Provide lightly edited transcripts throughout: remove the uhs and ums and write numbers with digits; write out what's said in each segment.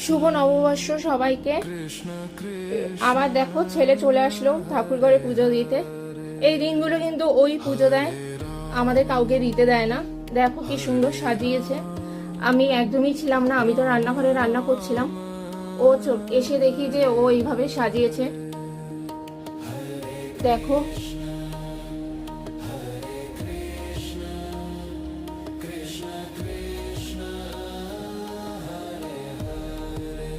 শুভ নববর্ষ সবাইকে। আবার দেখো ছেলে চলে আসলো ঠাকুর ঘরে পুজো দিতে। এই দিনগুলো কিন্তু ওই পুজো দেয়, আমাদের কাউকে দিতে দেয় না। দেখো কি সুন্দর সাজিয়েছে। আমি একদমই ছিলাম না, আমি তো রান্নাঘরে রান্না করছিলাম। ও এসে দেখি যে ও এইভাবে সাজিয়েছে। দেখো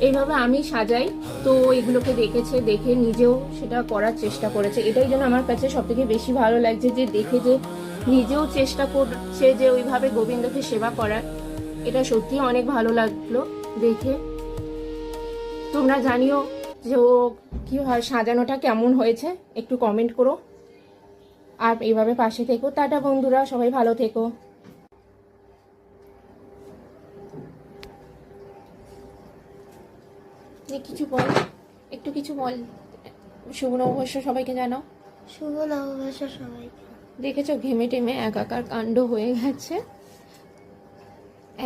এইভাবে আমি সাজাই, তো এগুলোকে দেখেছে, দেখে নিজেও সেটা করার চেষ্টা করেছে। এটাই জন্য আমার কাছে সব থেকে বেশি ভালো লাগছে, যে দেখে যে নিজেও চেষ্টা করছে যে ওইভাবে গোবিন্দকে সেবা করার। এটা সত্যি অনেক ভালো লাগলো দেখে। তোমরা জানিও যে ও কি হয়, সাজানোটা কেমন হয়েছে একটু কমেন্ট করো। আর এইভাবে পাশে থেকো। টাটা বন্ধুরা, সবাই ভালো থেকো। কিছু বল, একটু কিছু বল। শুভ নববর্ষ সবাইকে জানাও। শুভ নববর্ষ সবাইকে। দেখেছো ঘেমে টেমে একাকার কাণ্ড হয়ে গেছে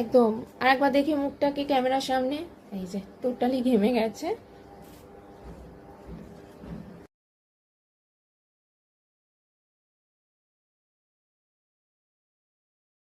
একদম। আর একবার দেখি মুখটাকে ক্যামেরার সামনে, এই যে টোটালি ঘেমে গেছে।